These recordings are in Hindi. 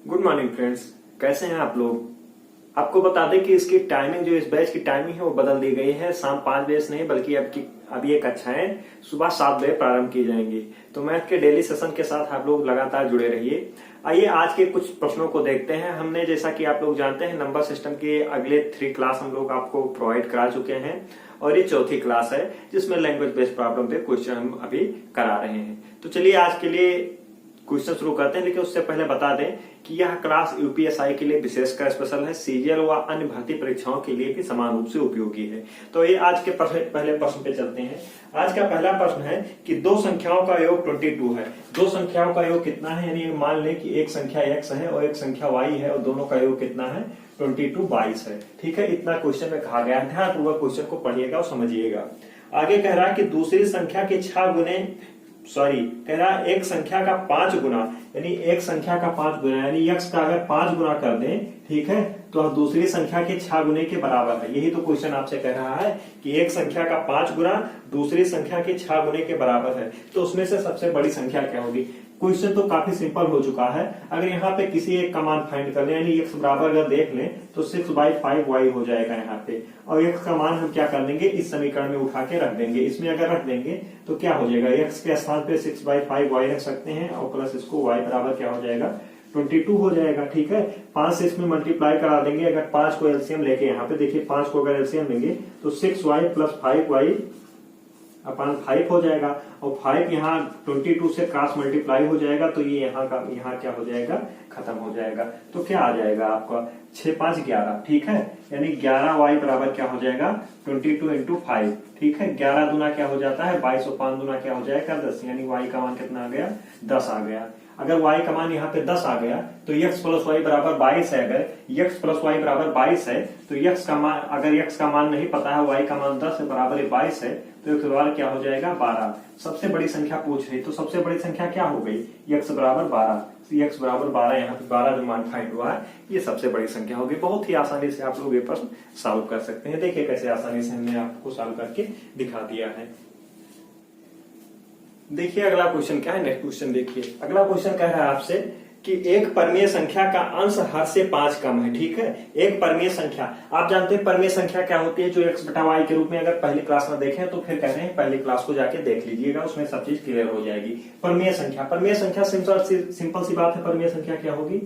गुड मॉर्निंग फ्रेंड्स, कैसे हैं आप लोग। आपको बता दें कि इसकी टाइमिंग जो इस बैच की टाइमिंग है वो बदल दी गई है। शाम 5 बजे से नहीं बल्कि अब ये कक्षाएं सुबह 7 बजे प्रारंभ की जाएंगी। तो मैथ के डेली सेशन के साथ आप लोग लगातार जुड़े रहिए। आइए आज के कुछ प्रश्नों को देखते हैं। हमने जैसा कि आप लोग जानते हैं नंबर सिस्टम के अगले 3 क्लास हम लोग आपको प्रोवाइड करा चुके हैं और ये चौथी क्लास है जिसमें लैंग्वेज बेस्ड प्रॉब्लम पे क्वेश्चन हम अभी करा रहे हैं। तो चलिए आज के लिए क्वेश्चन शुरू करते हैं, लेकिन उससे पहले बता दें कि यह क्लास यूपीएसआई के लिए विशेषकर स्पेशल है, सीजीएल व अन्य भर्ती परीक्षाओं के लिए भी समान रूप से उपयोगी है। तो ये आज के पहले प्रश्न पे चलते हैं। आज का पहला प्रश्न है कि दो संख्याओं का योग 22 है। दो संख्याओं का योग कितना है, यानी मान लें कि एक संख्या x है और एक संख्या y है और दोनों का योग कितना है 22 है। ठीक है, इतना क्वेश्चन में कहा गया है। ध्यानपूर्वक क्वेश्चन को पढ़िएगा और समझिएगा। आगे कह रहा है कि दूसरी संख्या के 6 गुने कह रहा है एक संख्या का 5 गुना, यानी एक संख्या का 5 गुना यानी x का अगर 5 गुना कर दें, ठीक है, तो दूसरी संख्या के 6 गुने के बराबर है। यही तो क्वेश्चन आपसे कह रहा है कि एक संख्या का 5 गुना दूसरी संख्या के 6 गुने के बराबर है, तो उसमें से सबसे बड़ी संख्या क्या होगी। क्वेश्चन तो काफी सिंपल हो चुका है। अगर यहाँ पे किसी एक का मान फाइंड कर लें, यानी x बराबर अगर देख लें तो 6/5y हो जाएगा यहाँ पे, और x का मान हम क्या कर लेंगे इस समीकरण में उठा के रख देंगे। इसमें अगर रख देंगे तो क्या हो जाएगा, x के स्थान पे 6/5y रख सकते हैं और प्लस इसको y बराबर क्या हो जाएगा 22 हो जाएगा। ठीक है, 5 से इसमें मल्टीप्लाई करा देंगे। अगर 5 को एलसीएम लेके यहाँ पे देखिए 5 को अगर एलसीएम लेंगे तो 6y + 5y अपन 5 हो जाएगा और 5 यहाँ 22 से क्रॉस मल्टीप्लाई हो जाएगा तो ये यहाँ क्या हो जाएगा खत्म हो जाएगा। तो क्या आ जाएगा आपका 6 5 11। ठीक है, यानी 11y बराबर क्या हो जाएगा 22 × 5। ठीक है, 11 दूना क्या हो जाता है 22 और 5 दूना क्या हो जाएगा 10, यानी y का मान कितना आ गया 10 आ गया। अगर y का मान यहाँ पे 10 आ गया तो x + y बराबर 22 है। अगर x + y बराबर 22 है तो x का मान, अगर x का मान नहीं पता है, y का मान 10 है बराबर 22 है, तो x बराबर क्या हो जाएगा 12। सबसे बड़ी संख्या पूछ रही, तो सबसे बड़ी संख्या क्या हो गई x बराबर 12। x बराबर 12, यहाँ पे 12 जो मान फाइंड हुआ है ये सबसे बड़ी संख्या होगी। बहुत ही आसानी से आप लोग ये प्रश्न सॉल्व कर सकते हैं। देखिए कैसे आसानी से हमने आपको सॉल्व करके दिखा दिया है। देखिए अगला क्वेश्चन क्या है, नेक्स्ट क्वेश्चन देखिए। अगला क्वेश्चन कह रहा है आपसे कि एक परमेय संख्या का अंश हर से 5 कम है। ठीक है, एक परमेय संख्या, आप जानते हैं परमेय संख्या क्या होती है, जो x/y के रूप में अगर पहली क्लास में देखें तो फिर कह रहे हैं पहली क्लास को जाके देख लीजिएगा, उसमें सब चीज क्लियर हो जाएगी। परमेय संख्या सिंपल सी बात है। परमेय संख्या क्या होगी,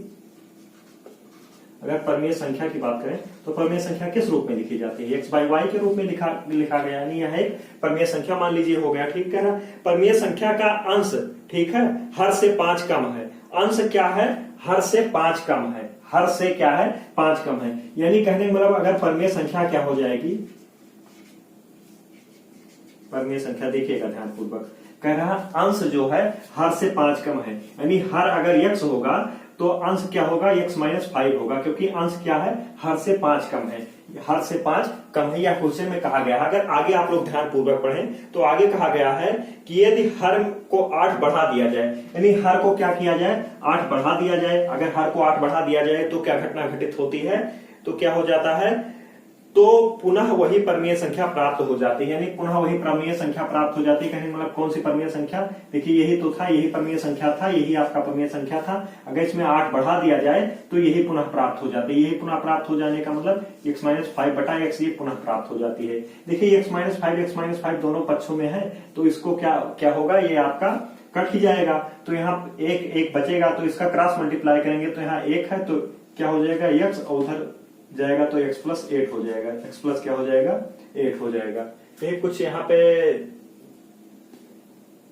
अगर परमेय संख्या की बात करें तो परमेय संख्या किस रूप में लिखी जाती है, x/y के रूप में लिखा गया, यानी यह एक परमेय संख्या मान लीजिए हो गया। ठीक है ना, परमेय संख्या का अंश, ठीक है, हर से 5 कम है। अंश क्या है, हर से 5 कम है। हर से क्या है 5 कम है, यानी कहने का मतलब अगर परमेय संख्या क्या हो जाएगी, परमेय संख्या देखिएगा ध्यानपूर्वक, कह रहा अंश जो है हर से 5 कम है, यानी हर अगर x होगा तो अंश क्या होगा x - 5 होगा, क्योंकि अंश क्या है हर से 5 कम है। हर से 5 कम है, या क्वेश्चन में कहा गया है। अगर आगे आप लोग ध्यान पूर्वक पढ़ें तो आगे कहा गया है कि यदि हर को 8 बढ़ा दिया जाए, यानी हर को क्या किया जाए 8 बढ़ा दिया जाए। अगर हर को 8 बढ़ा दिया जाए तो क्या घटना घटित होती है, तो क्या हो जाता है, तो पुनः वही परमेय संख्या प्राप्त हो जाती है, यानी पुनः वही परमेय संख्या प्राप्त हो जाती है। कहने मतलब कौन सी परमेय संख्या, देखिए यही तो था, यही परमेय संख्या था, यही आपका परमेय संख्या था। अगर इसमें 8 बढ़ा दिया जाए तो यही पुनः प्राप्त हो जाती है। यही पुनः प्राप्त हो जाने का मतलब x - 5/x ये पुनः प्राप्त हो जाती है। देखिए x - 5 दोनों पक्षों में है, तो इसको क्या होगा, ये आपका कट ही जाएगा। तो यहाँ एक बचेगा, तो इसका क्रॉस मल्टीप्लाई करेंगे तो यहाँ 1 है तो क्या हो जाएगा x, और उधर जाएगा तो x + 8 हो जाएगा। x प्लस क्या हो जाएगा 8 हो जाएगा। ये कुछ यहाँ पे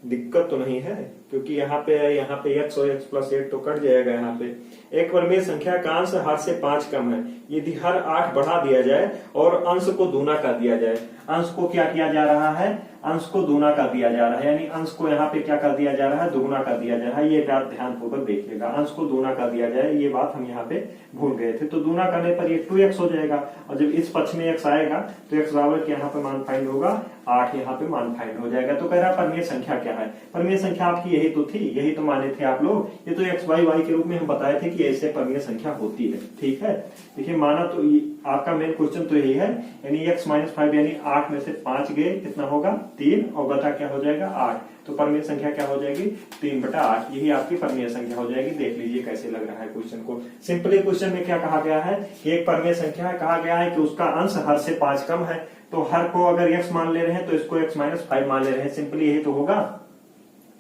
दिक्कत तो नहीं है, क्योंकि यहाँ पे x और x + 8 तो कट जाएगा। यहाँ पे एक परमेय संख्या का अंश हर से 5 कम है यदि हर 8 बढ़ा दिया जाए और अंश को दूना कर दिया जाए। अंश को क्या किया जा रहा है, अंश को दूना कर दिया जा रहा है, यानी अंश को यहाँ पे क्या कर दिया जा रहा है, दुगुना कर दिया जा रहा है। ये बात ध्यानपूर्वक देखिएगा, अंश को दूना कर दिया जाए, ये बात हम यहाँ पे भूल गए थे। तो दूना करने पर ये 2x हो जाएगा, और जब इस पक्ष में x आएगा तो x बराबर यहाँ पे मान फाइंड होगा 8, यहाँ पे मान फाइंड हो जाएगा। तो कह रहा परमेय संख्या क्या है, परमेय संख्या आपकी यही तो थी, यही तो माने थे आप लोग। ये तो x/y के रूप में हम बताए थे कि ऐसे परमेय संख्या होती है। ठीक है, देखिए माना तो आपका मेन क्वेश्चन तो यही है, यानी x - 5 यानी 8 में से 5 गए कितना होगा 3 और बटा क्या हो जाएगा 8। तो परमेय संख्या क्या हो जाएगी 3/8। यही आपकी परमेय संख्या हो जाएगी। देख लीजिए कैसे लग रहा है क्वेश्चन को। सिंपली क्वेश्चन में क्या कहा गया है कि एक परमेय संख्या है, कहा गया है कि उसका अंश हर से 5 कम है। तो हर को अगर x मान ले रहे हैं तो इसको x-5 मान ले रहे हैं। सिंपली यही तो होगा।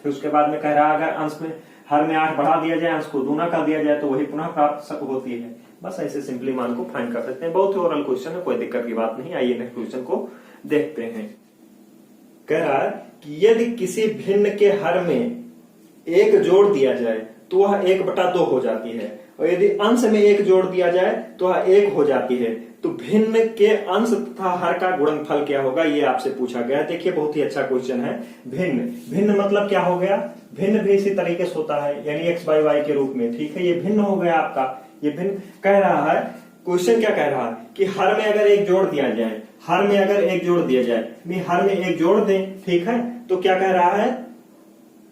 फिर उसके बाद में कह रहा है अगर अंश में हर में 8 बढ़ा दिया जाए, अंश को दूना कर दिया जाए तो वही पुनः प्राप्त होती है। बस ऐसे सिंपली मान को फाइंड कर सकते हैं। बहुत ही ओरल क्वेश्चन है, कोई दिक्कत की बात नहीं। आइए नेक्स्ट क्वेश्चन को देखते हैं। कह रहा है कि यदि किसी भिन्न के हर में 1 जोड़ दिया जाए तो वह 1/2 हो जाती है, और यदि अंश में 1 जोड़ दिया जाए तो वह 1 हो जाती है। तो भिन्न के अंश तथा हर का गुणनफल क्या होगा, ये आपसे पूछा गया है। देखिए बहुत ही अच्छा क्वेश्चन है। भिन्न, भिन्न मतलब क्या हो गया, भिन्न भी इसी तरीके से होता है, यानी x/y के रूप में। ठीक है, ये भिन्न हो गया आपका। ये भिन्न कह रहा है, क्वेश्चन क्या कह रहा है कि हर में अगर 1 जोड़ दिया जाए, हर में अगर 1 जोड़ दिया जाए, हर में 1 जोड़ दें, ठीक है, तो क्या कह रहा है,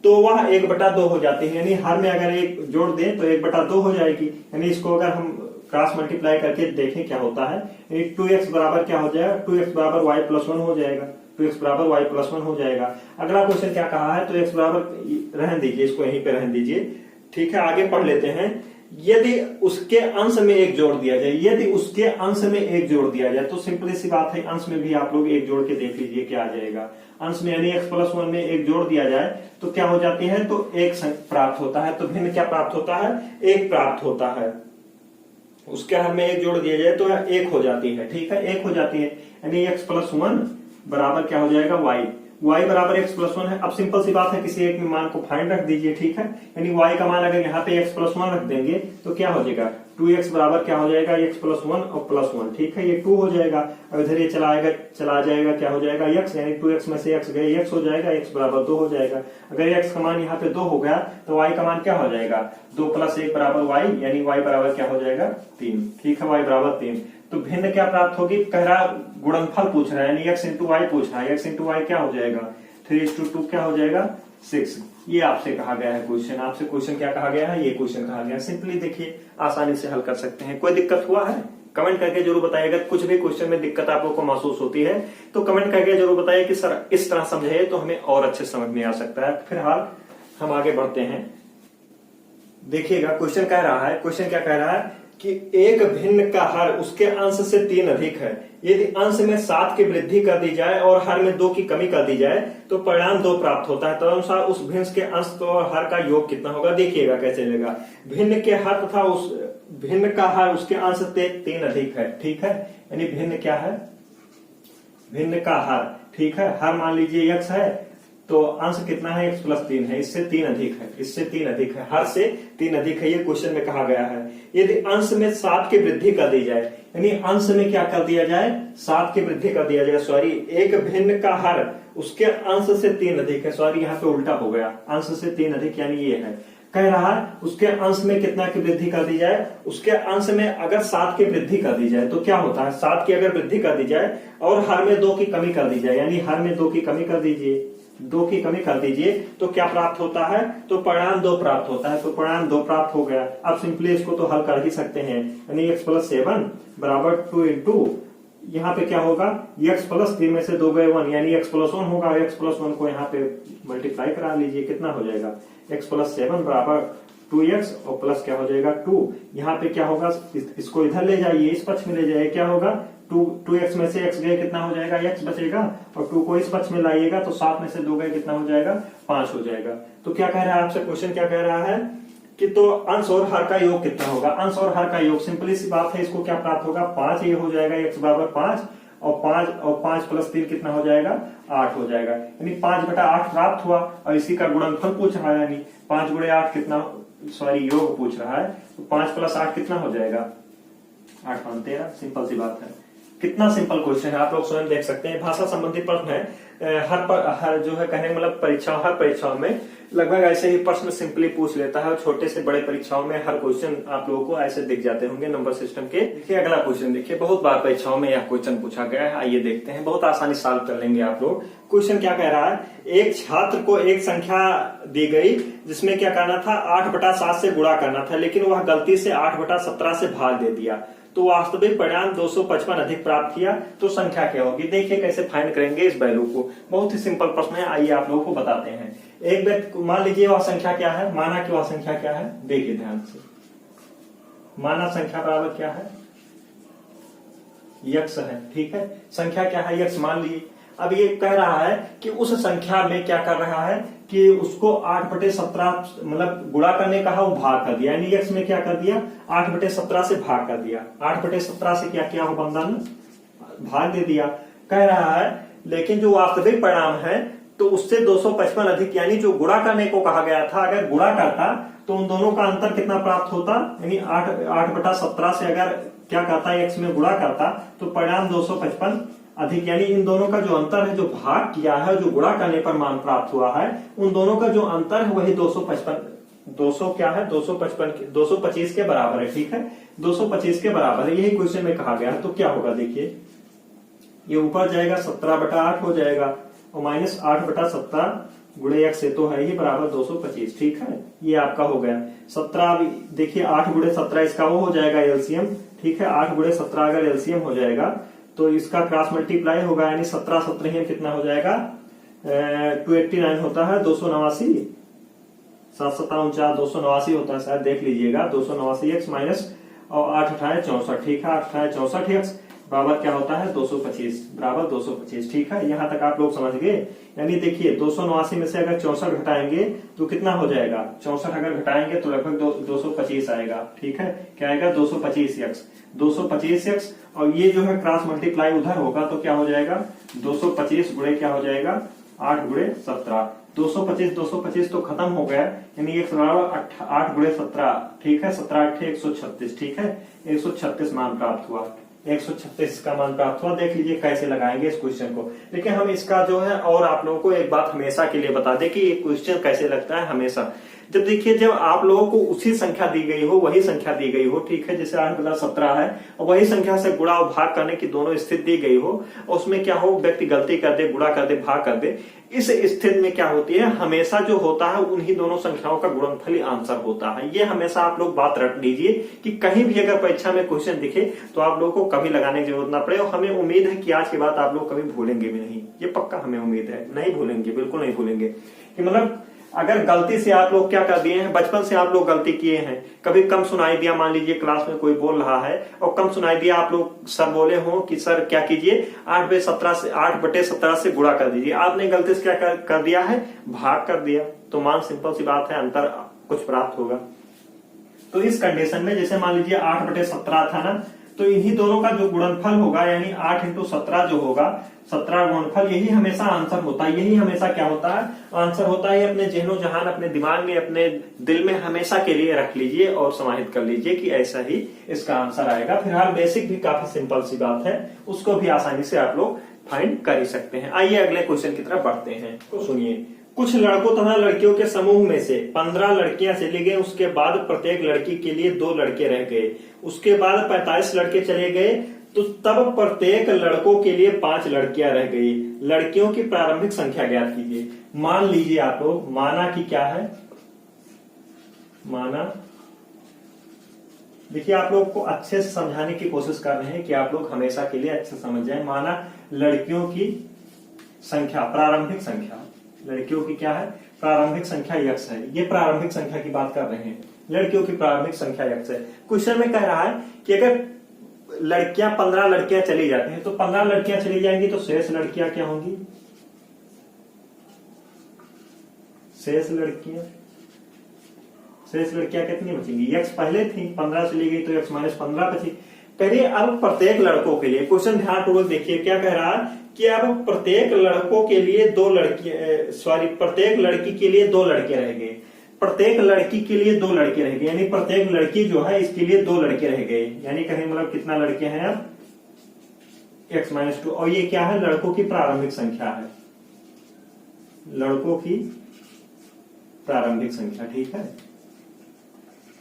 तो वह 1/2 हो जाती है। यानी हर में अगर 1 जोड़ दें तो 1/2 हो जाएगी। यानी इसको अगर हम क्रॉस मल्टीप्लाई करके देखें क्या होता है, यानी 2x बराबर क्या हो जाएगा, 2x बराबर y+1 हो जाएगा। 2x बराबर y+1 हो जाएगा। अगला क्वेश्चन क्या कहा है, तो x बराबर रहने दीजिए, इसको यहीं पे रहने दीजिए। ठीक है, आगे पढ़ लेते हैं। यदि उसके अंश में 1 जोड़ दिया जाए, यदि उसके अंश में 1 जोड़ दिया जाए, तो सिंपली सी बात है, अंश में भी आप लोग 1 जोड़ के देख लीजिए क्या आ जाएगा। अंश में यानी x+1 में 1 जोड़ दिया जाए तो क्या हो जाती है, तो 1 प्राप्त होता है। तो भिन्न क्या प्राप्त होता है, 1 प्राप्त होता है। उसके हर में 1 जोड़ दिया जाए तो 1 हो जाती है। ठीक है, 1 हो जाती है। यानी x+1 बराबर क्या हो जाएगा y बराबर x+1 है। अब सिंपल सी बात है, किसी एक मान को फाइंड रख दीजिए। ठीक है, यानी y का मान अगर यहाँ पे x+1 रख देंगे तो क्या हो जाएगा, 2x बराबर क्या हो जाएगा, x+1 और +1। ठीक है, ये 2 हो जाएगा। अब इधर ये चला जाएगा, क्या हो जाएगा x, यानी 2x में से x गए, x हो जाएगा, x बराबर 2 हो जाएगा। अगर x का मान यहाँ पे 2 हो गया तो y का मान क्या हो जाएगा, 2 + 1 बराबर y, यानी y बराबर क्या हो जाएगा 3। ठीक है, y बराबर 3। तो भिन्न क्या प्राप्त होगी, कह रहा गुणनफल पूछ रहा है, यानी x into y पूछ रहा है। x into y क्या हो जाएगा, 3:2 क्या हो जाएगा 6। ये आपसे कहा गया है क्वेश्चन। आपसे क्वेश्चन क्या कहा गया है, ये क्वेश्चन कहा गया है। सिंपली देखिए आसानी से हल कर सकते हैं। कोई दिक्कत हुआ है कमेंट करके जरूर बताइए। अगर कुछ भी क्वेश्चन में दिक्कत आप लोग को महसूस होती है तो कमेंट करके जरूर बताइए कि सर इस तरह समझे तो हमें और अच्छे समझ में आ सकता है। फिलहाल हम आगे बढ़ते हैं। देखिएगा क्वेश्चन कह रहा है, क्वेश्चन क्या कह रहा है कि एक भिन्न का हर उसके अंश से 3 अधिक है। यदि अंश में 7 की वृद्धि कर दी जाए और हर में 2 की कमी कर दी जाए तो परिणाम 2 प्राप्त होता है। तदनुसार उस भिन्न के अंश और हर का योग कितना होगा। देखिएगा कैसे लेगा, भिन्न के हर तथा उस भिन्न का हर उसके अंश से 3 अधिक है। ठीक है, यानी भिन्न क्या है, भिन्न का हर। ठीक है, हर मान लीजिए x है तो अंश कितना है, x+3 है, इससे 3 अधिक है, इससे 3 अधिक है, हर से 3 अधिक है। ये क्वेश्चन में कहा गया है। यदि अंश में 7 की वृद्धि कर दी जाए, यानी अंश में क्या कर दिया जाए, 7 की वृद्धि कर दिया जाए, सॉरी, एक भिन्न का हर उसके अंश से 3 अधिक है। सॉरी, यहाँ पे उल्टा हो गया, अंश से 3 अधिक यानी ये है। कह रहा है उसके अंश में कितना की वृद्धि कर दी जाए, उसके अंश में अगर 7 की वृद्धि कर दी जाए तो क्या होता है, 7 की अगर वृद्धि कर दी जाए और हर में 2 की कमी कर दी जाए, यानी हर में 2 की कमी कर दीजिए, 2 की कमी कर दीजिए तो क्या प्राप्त होता है, तो परिणाम 2 प्राप्त होता है। तो परिणाम 2 प्राप्त हो गया। अब सिंपली इसको तो हल कर ही सकते हैं, यानी x+7 बराबर 2 into यहाँ पे क्या होगा, x+3 में से 2 गए 1, यानी x+1 होगा। x+1 को यहाँ पे मल्टीप्लाई करा लीजिए, कितना हो जाएगा, x+7 बराबर 2x और प्लस क्या हो जाएगा 2। यहाँ पे क्या होगा, इसको इधर ले जाइए, इस पक्ष में ले जाइए, क्या होगा 2x में से x गए कितना हो जाएगा, x बचेगा, और 2 को इस पक्ष में लाइएगा तो 7 में से 2 गए कितना हो जाएगा, 5 हो जाएगा। तो क्या कह रहा है आपसे क्वेश्चन, क्या कह रहा है कि तो अंश और हर का योग कितना होगा। अंश और हर का योग सिंपली सी बात है, इसको क्या प्राप्त होगा, 5 ये हो जाएगा, x बराबर 5 और 5 + 3 कितना हो जाएगा, 8 हो जाएगा। यानी 5/8 प्राप्त हुआ। और इसी का गुणनफल पूछ रहा है, यानी 5 × 8 कितना, सॉरी योग पूछ रहा है, तो 5 + 8 कितना हो जाएगा, 8 × 13। सिंपल सी बात है। कितना सिंपल क्वेश्चन है, आप लोग स्वयं देख सकते हैं। भाषा संबंधी प्रश्न है, हर जो है कहने मतलब हर परीक्षाओं में लगभग ऐसे ही प्रश्न सिंपली पूछ लेता है और छोटे से बड़े परीक्षाओं में हर क्वेश्चन आप लोगों को ऐसे दिख जाते होंगे नंबर सिस्टम के। देखिए अगला क्वेश्चन, देखिए बहुत बार परीक्षाओं में यह क्वेश्चन पूछा गया है, आइए देखते हैं, बहुत आसानी सॉल्व कर लेंगे आप लोग। क्वेश्चन क्या कह रहा है, एक छात्र को एक संख्या दी गई जिसमें क्या करना था, 8/7 से गुणा करना था, लेकिन वह गलती से 8/17 से भाग दे दिया, तो वास्तविक परिणाम 255 अधिक प्राप्त किया, तो संख्या क्या होगी। देखिए कैसे फाइंड करेंगे इस वैल्यू को, बहुत ही सिंपल प्रश्न है, आइए आप लोगों को बताते हैं। एक व्यक्ति, मान लीजिए वह संख्या क्या है, माना कि वह संख्या क्या है, देखिए ध्यान से, माना संख्या बराबर क्या है, यक्स है, ठीक है, संख्या क्या है, यक्स मान लीजिए। अब ये कह रहा है कि उस संख्या में क्या कर रहा है कि उसको 8/17 मतलब गुणा करने का है, वो भाग कर दिया, यानी यक्स में क्या कर दिया, 8/17 से भाग कर दिया, 8/17 से क्या किया, वो बंदा ने भाग दे दिया। कह रहा है लेकिन जो वास्तविक परिणाम है तो उससे 255 अधिक, यानी जो गुणा करने को कहा गया था, अगर गुणा करता तो उन दोनों का अंतर कितना प्राप्त होता, यानी 8/17 से अगर क्या करता, एक्स में गुणा करता तो परिणाम 255 अधिक, यानी इन दोनों का जो अंतर है, जो भाग किया है, जो गुणा करने पर मान प्राप्त हुआ है, उन दोनों का जो अंतर है वही 255 क्या है, 225 के बराबर है, ठीक है, 225 के बराबर है, यही क्वेश्चन में कहा गया है। तो क्या होगा, देखिए ये ऊपर जाएगा 17/8 हो जाएगा और माइनस 8/17 गुणे एक्स, तो है ही बराबर 225, ठीक है, ये आपका हो गया 17। देखिए 8 गुणे 17 इसका वो हो जाएगा एलसीएम, ठीक है, 8 गुणे 17 अगर एलसीएम हो जाएगा तो इसका क्रॉस मल्टीप्लाई होगा, यानी 17 17 कितना हो जाएगा, 289 होता है, 289, 7 7 49 289 होता है शायद, देख लीजिएगा, 289 एक्स माइनस और 8 8 64, ठीक है, 8 8 64 एक्स बराबर क्या होता है, 225, बराबर 225, ठीक है, यहां तक आप लोग समझ गए। यानी देखिए 289 में से अगर 64 घटाएंगे तो कितना हो जाएगा, 64 अगर घटाएंगे तो लगभग 225 आएगा, ठीक है, क्या आएगा, 225 एक्स, 225 एक्स, और ये जो है क्रॉस मल्टीप्लाई उधर होगा तो क्या हो जाएगा, 225 गुणे क्या हो जाएगा, 8 गुणे 17, 225 तो खत्म हो गया, यानी एक्स बराबर 8 गुणे 17, ठीक है, 17 8 136, ठीक है, 136 मान प्राप्त हुआ, 136 का मान प्राप्त हुआ। देख लीजिए कैसे लगाएंगे इस क्वेश्चन को, लेकिन हम इसका जो है, और आप लोगों को एक बात हमेशा के लिए बता दें कि ये क्वेश्चन कैसे लगता है हमेशा, जब देखिए जब आप लोगों को उसी संख्या दी गई हो, वही संख्या दी गई हो, ठीक है, जैसे 8/17 है और वही संख्या से गुणा और भाग करने की दोनों स्थिति दी गई हो, और उसमें क्या हो, व्यक्ति गलती कर दे, गुणा कर दे, भाग कर दे, इस स्थिति में क्या होती है, हमेशा जो होता है उन्हीं दोनों संख्याओं का गुणनफल ही आंसर होता है। ये हमेशा आप लोग बात रख लीजिए कि कहीं भी अगर परीक्षा में क्वेश्चन दिखे तो आप लोगों को कभी लगाने की जरूरत ना पड़े, और हमें उम्मीद है कि आज के बाद आप लोग कभी भूलेंगे भी नहीं, ये पक्का हमें उम्मीद है, नहीं भूलेंगे, बिल्कुल नहीं भूलेंगे। कि मतलब अगर गलती से आप लोग क्या कर दिए हैं, बचपन से आप लोग गलती किए हैं, कभी कम सुनाई दिया, मान लीजिए क्लास में कोई बोल रहा है और कम सुनाई दिया, आप लोग सर बोले हो कि सर क्या कीजिए, 8/17 से गुणा कर दीजिए, आपने गलती से क्या कर दिया है, भाग कर दिया, तो मान सिंपल सी बात है, अंतर कुछ प्राप्त होगा। तो इस कंडीशन में जैसे मान लीजिए 8/17 था ना, तो इन्हीं दोनों का जो गुणनफल होगा, यानी 8 × 17 जो होगा, 17 गुणनफल, यही हमेशा आंसर होता है, यही हमेशा क्या होता है, आंसर होता है। अपने जहनो जहान, अपने दिमाग में, अपने दिल में हमेशा के लिए रख लीजिए और समाहित कर लीजिए कि ऐसा ही इसका आंसर आएगा। फिलहाल बेसिक भी काफी सिंपल सी बात है, उसको भी आसानी से आप लोग फाइंड कर ही सकते हैं। आइए अगले क्वेश्चन की तरफ बढ़ते हैं। तो सुनिए, कुछ लड़कों तथा लड़कियों के समूह में से 15 लड़कियां चली गई, उसके बाद प्रत्येक लड़की के लिए 2 लड़के रह गए, उसके बाद 45 लड़के चले गए, तो तब प्रत्येक लड़कों के लिए 5 लड़कियां रह गई। लड़कियों की प्रारंभिक संख्या ज्ञात कीजिए। मान लीजिए आप लोग, माना कि क्या है, माना, देखिए आप लोग को अच्छे से समझाने की कोशिश कर रहे हैं कि आप लोग हमेशा के लिए अच्छे समझ जाए। माना लड़कियों की संख्या, प्रारंभिक संख्या, लड़कियों की क्या है, प्रारंभिक संख्या यक्स है, ये प्रारंभिक संख्या की बात कर रहे हैं, लड़कियों की प्रारंभिक संख्या यक्स है। क्वेश्चन में कह रहा है कि अगर लड़कियां 15 लड़कियां चली जाती हैं, तो 15 लड़कियां चली जाएंगी तो शेष लड़कियां क्या होंगी, शेष लड़कियां कितनी बचेंगी, यक्स पहले थी, 15 चली गई तो यक्स माइनस 15 बची। करिए अब प्रत्येक लड़कों के लिए, क्वेश्चन ध्यानपूर्वक देखिए क्या कह रहा है कि अब प्रत्येक लड़कों के लिए 2 लड़की, सॉरी प्रत्येक लड़की के लिए 2 लड़के रह गए, प्रत्येक लड़की के लिए 2 लड़के रह गए, यानी प्रत्येक लड़की जो है इसके लिए 2 लड़के रह गए, यानी कहें मतलब कितना लड़के हैं अब, x-2, और ये क्या है, लड़कों की प्रारंभिक संख्या है, लड़कों की प्रारंभिक संख्या। ठीक है,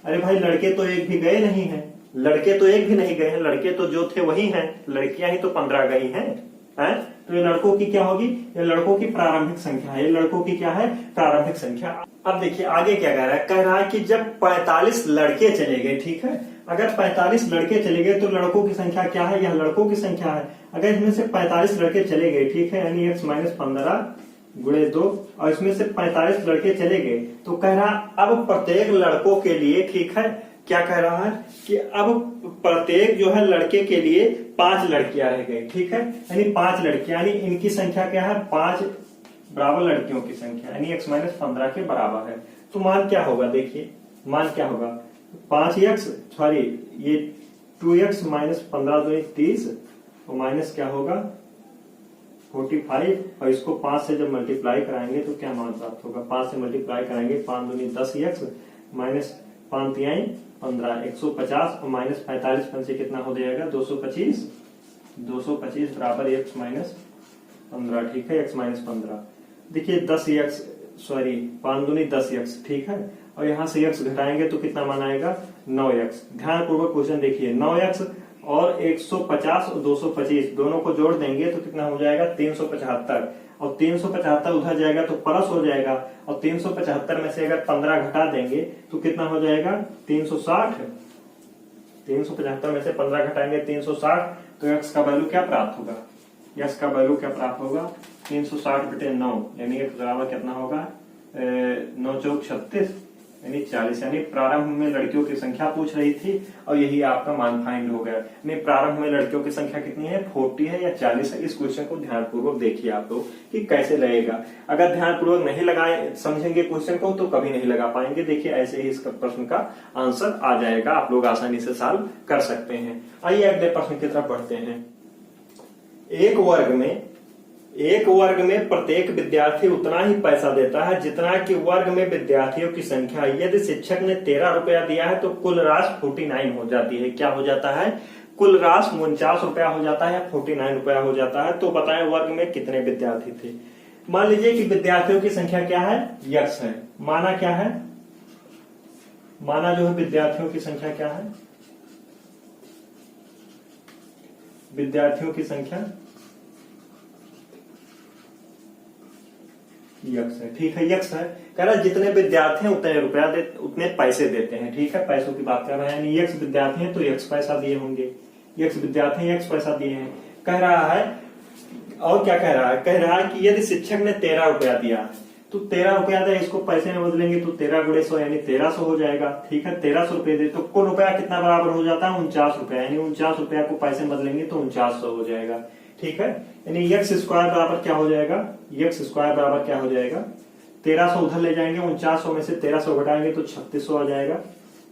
अरे भाई लड़के तो एक भी गए नहीं हैं, लड़के तो एक भी नहीं गए हैं, लड़के तो जो थे वही हैं, लड़कियां ही तो 15 गई हैं, हैं? तो ये लड़कों की क्या होगी, ये लड़कों की प्रारंभिक संख्या है, ये लड़कों की क्या है, प्रारंभिक संख्या। अब देखिए आगे क्या कह रहा है कि जब 45 लड़के चले गए, ठीक है, अगर 45 लड़के चले गए तो लड़कों की संख्या क्या है, यह लड़कों की संख्या है। अगर इसमें से 45 लड़के चले गए, ठीक है, यानी x - 15 गुणे 2, और इसमें से 45 लड़के चले गए, तो कह रहा अब प्रत्येक लड़कों के लिए, ठीक है, क्या कह रहा है कि अब प्रत्येक जो है लड़के के लिए 5 लड़कियां रह गई। ठीक है, यानी 5 लड़कियां, यानी इनकी संख्या क्या है, 5 बराबर लड़कियों की संख्या, यानी x - 15 के बराबर है। तो मान क्या होगा, देखिए मान क्या होगा, 5x सॉरी ये 2x - 15 2 30 और माइनस क्या होगा 45, और इसको 5 से जब मल्टीप्लाई कराएंगे तो क्या मान प्राप्त होगा, 5 से मल्टीप्लाई कराएंगे 5 दूनी 10x माइनस 5 तिहाई 15 150 और माइनस 45 से कितना हो जाएगा 225 बराबर x - 15। ठीक है, x - 15 देखिए 10x सॉरी 5 दूनी 10x, ठीक है, और यहां से x घटाएंगे तो कितना मान आएगा 9x। ध्यान पूर्वक क्वेश्चन देखिए, 9x और 150 और 225 दोनों को जोड़ देंगे तो कितना हो जाएगा 375, और 375 उधर जाएगा तो प्लस हो जाएगा, और 375 में से अगर 15 घटा देंगे तो कितना हो जाएगा 360। 375 में से 15 घटाएंगे 360, तो x का वैल्यू क्या प्राप्त होगा, x का वैल्यू क्या प्राप्त होगा 360/9, यानी x बराबर कितना होगा 9 चौक 36 यानी 40। यानी प्रारंभ में लड़कियों की संख्या पूछ रही थी और यही आपका मान फाइंड हो गया। यानी प्रारंभ में लड़कियों की संख्या कितनी है 40 है या 40 है। इस क्वेश्चन को ध्यानपूर्वक देखिए आप लोग कि कैसे लगेगा। अगर ध्यानपूर्वक नहीं लगाए समझेंगे क्वेश्चन को तो कभी नहीं लगा पाएंगे। देखिए ऐसे ही इस प्रश्न का आंसर आ जाएगा, आप लोग आसानी से सॉल्व कर सकते हैं। आइए अगले प्रश्न की तरफ बढ़ते हैं। एक वर्ग में प्रत्येक विद्यार्थी उतना ही पैसा देता है जितना कि वर्ग में विद्यार्थियों की संख्या। यदि शिक्षक ने 13 रुपया दिया है तो कुल राशि 49 हो जाती है। क्या हो जाता है, कुल राशि 49 रुपया हो जाता है, 49 रुपया हो जाता है। तो बताएं वर्ग में कितने विद्यार्थी थे। मान लीजिए कि विद्यार्थियों की संख्या क्या है x है, माना क्या है, माना जो है विद्यार्थियों की संख्या क्या है, विद्यार्थियों की संख्या यक्स है। ठीक है, यक्स है, कह रहा है जितने विद्यार्थी हैं उतने रुपया उतने पैसे देते हैं। ठीक है, पैसों की बात कर रहे हैं, यानी यक्स विद्यार्थी हैं तो यक्स पैसा दिए होंगे, यक्स विद्यार्थी यक्स पैसा दिए हैं। कह रहा है और क्या कह रहा है, कह रहा है कि यदि शिक्षक ने 13 रुपया दिया तो 13 रुपया दे, इसको पैसे में बदलेंगे तो 13 गुणे 100 यानी 1300 हो जाएगा। ठीक है, 1300 रुपये दे तो कुल रुपया कितना बराबर हो जाता है 49 रुपया, यानी 49 रुपया को पैसे में बदलेंगे तो 4900 हो जाएगा। ठीक है, यानी x स्क्वायर बराबर क्या हो जाएगा, x स्क्वायर बराबर क्या हो जाएगा 1300 उधर ले जाएंगे, 4900 में से 1300 घटाएंगे तो 3600 आ जाएगा,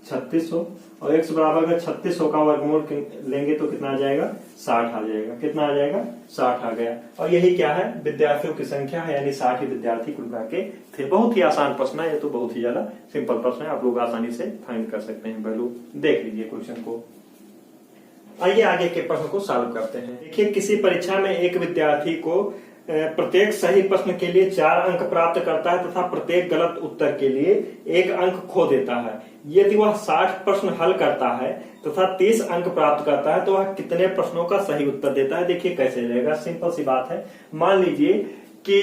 3600। और x बराबर अगर 3600 का वर्गमूल लेंगे तो कितना आ जाएगा 60 आ जाएगा। कितना आ जाएगा 60 आ गया। और यही क्या है विद्यार्थियों की संख्या है, यानी 60 ही विद्यार्थी कुल मिला के थे। बहुत ही आसान प्रश्न है, ये तो बहुत ही ज्यादा सिंपल प्रश्न है, आप लोग आसानी से फाइंड कर सकते हैं। वैल्यू देख लीजिए क्वेश्चन को। आइए आगे के प्रश्न को सॉल्व करते हैं। देखिए किसी परीक्षा में एक विद्यार्थी को प्रत्येक सही प्रश्न के लिए 4 अंक प्राप्त करता है तथा प्रत्येक गलत उत्तर के लिए 1 अंक खो देता है। यदि वह 60 प्रश्न हल करता है तथा 30 अंक प्राप्त करता है तो वह कितने प्रश्नों का सही उत्तर देता है। देखिए कैसे रहेगा, सिंपल सी बात है। मान लीजिए कि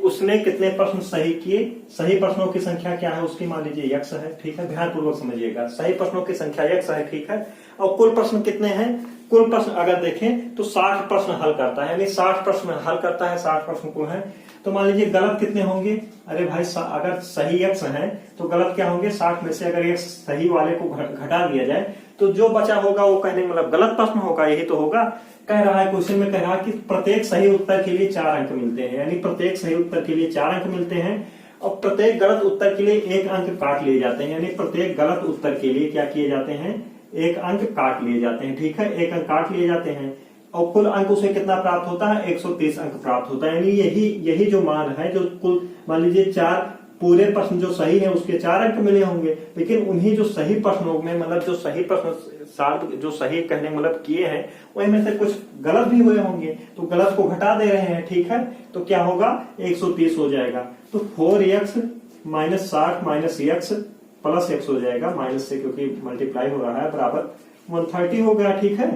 उसने कितने प्रश्न सही किए, सही प्रश्नों की संख्या क्या है उसकी, मान लीजिए x है। ठीक है, ध्यानपूर्वक समझिएगा, सही प्रश्नों की संख्या x है। ठीक है, और कुल प्रश्न कितने हैं, कुल प्रश्न अगर देखें तो 60 प्रश्न हल करता है, यानी 60 प्रश्न हल करता है, 60 प्रश्न को है। तो मान लीजिए गलत कितने होंगे, अरे भाई अगर सही x है तो गलत क्या होंगे 60 में से अगर एक सही वाले को घटा दिया जाए तो जो बचा होगा वो कहने मतलब गलत प्रश्न होगा, यही तो होगा। कह रहा है क्वेश्चन में, कह रहा है कि प्रत्येक सही उत्तर के लिए 4 अंक मिलते हैं, यानी प्रत्येक सही उत्तर के लिए 4 अंक मिलते हैं और प्रत्येक गलत उत्तर के लिए 1 अंक काट लिए जाते हैं, यानी प्रत्येक गलत उत्तर के लिए क्या किए जाते हैं 1 अंक काट लिए जाते हैं। ठीक है, 1 अंक काट लिए जाते हैं और कुल अंक उसे कितना प्राप्त होता है 130 अंक प्राप्त होता है। यानी यही जो मान है, जो कुल मान लीजिए 4 पूरे प्रश्न जो सही है उसके 4 अंक मिले होंगे, लेकिन उन्हीं जो सही प्रश्नों में मतलब जो सही प्रश्न जो सही कहने मतलब किए हैं वही में से कुछ गलत भी हुए होंगे, तो गलत को घटा दे रहे हैं। ठीक है, तो क्या होगा 130 हो जाएगा। तो 4x -60 minus x plus x हो जाएगा, माइनस से क्योंकि मल्टीप्लाई हो रहा है, बराबर 130 हो गया। ठीक है,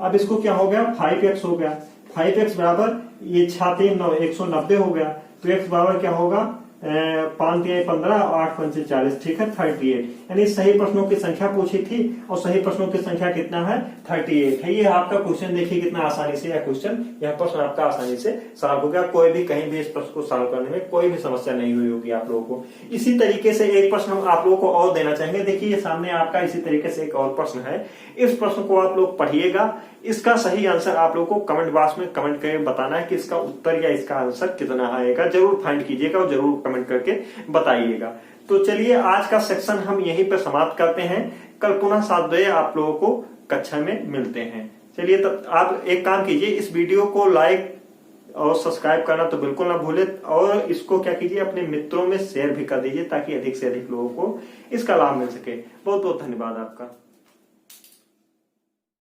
अब इसको क्या हो गया, 5x हो गया। 5x बराबर ये 190 हो गया, तो x बराबर क्या होगा, 5 3 15 और 8 5 40। ठीक है, 38। यानी सही प्रश्नों की संख्या पूछी थी और सही प्रश्नों की संख्या कितना है, 38 है। ये आपका क्वेश्चन देखिए कितना आसानी से, यह क्वेश्चन, यह प्रश्न आपका आसानी से सॉल्व हो गया। कोई भी कहीं भी इस प्रश्न को सॉल्व करने में कोई भी समस्या नहीं हुई होगी आप लोगों को। इसी तरीके से एक प्रश्न हम आप लोगों को और देना चाहेंगे। देखिए सामने आपका इसी तरीके से एक और प्रश्न है, इस प्रश्न को आप लोग पढ़िएगा। इसका सही आंसर आप लोगों को कमेंट बॉक्स में कमेंट करके बताना है कि इसका उत्तर या इसका आंसर कितना आएगा। जरूर फाइंड कीजिएगा और जरूर कमेंट करके बताइएगा। तो चलिए आज का सेक्शन हम यहीं पर समाप्त करते हैं। कल पुनः 7 बजे आप लोगों को कक्षा में मिलते हैं। चलिए तब आप एक काम कीजिए, इस वीडियो को लाइक और सब्सक्राइब करना तो बिल्कुल ना भूले, और इसको क्या कीजिए, अपने मित्रों में शेयर भी कर दीजिए ताकि अधिक से अधिक लोगों को इसका लाभ मिल सके। बहुत बहुत धन्यवाद आपका।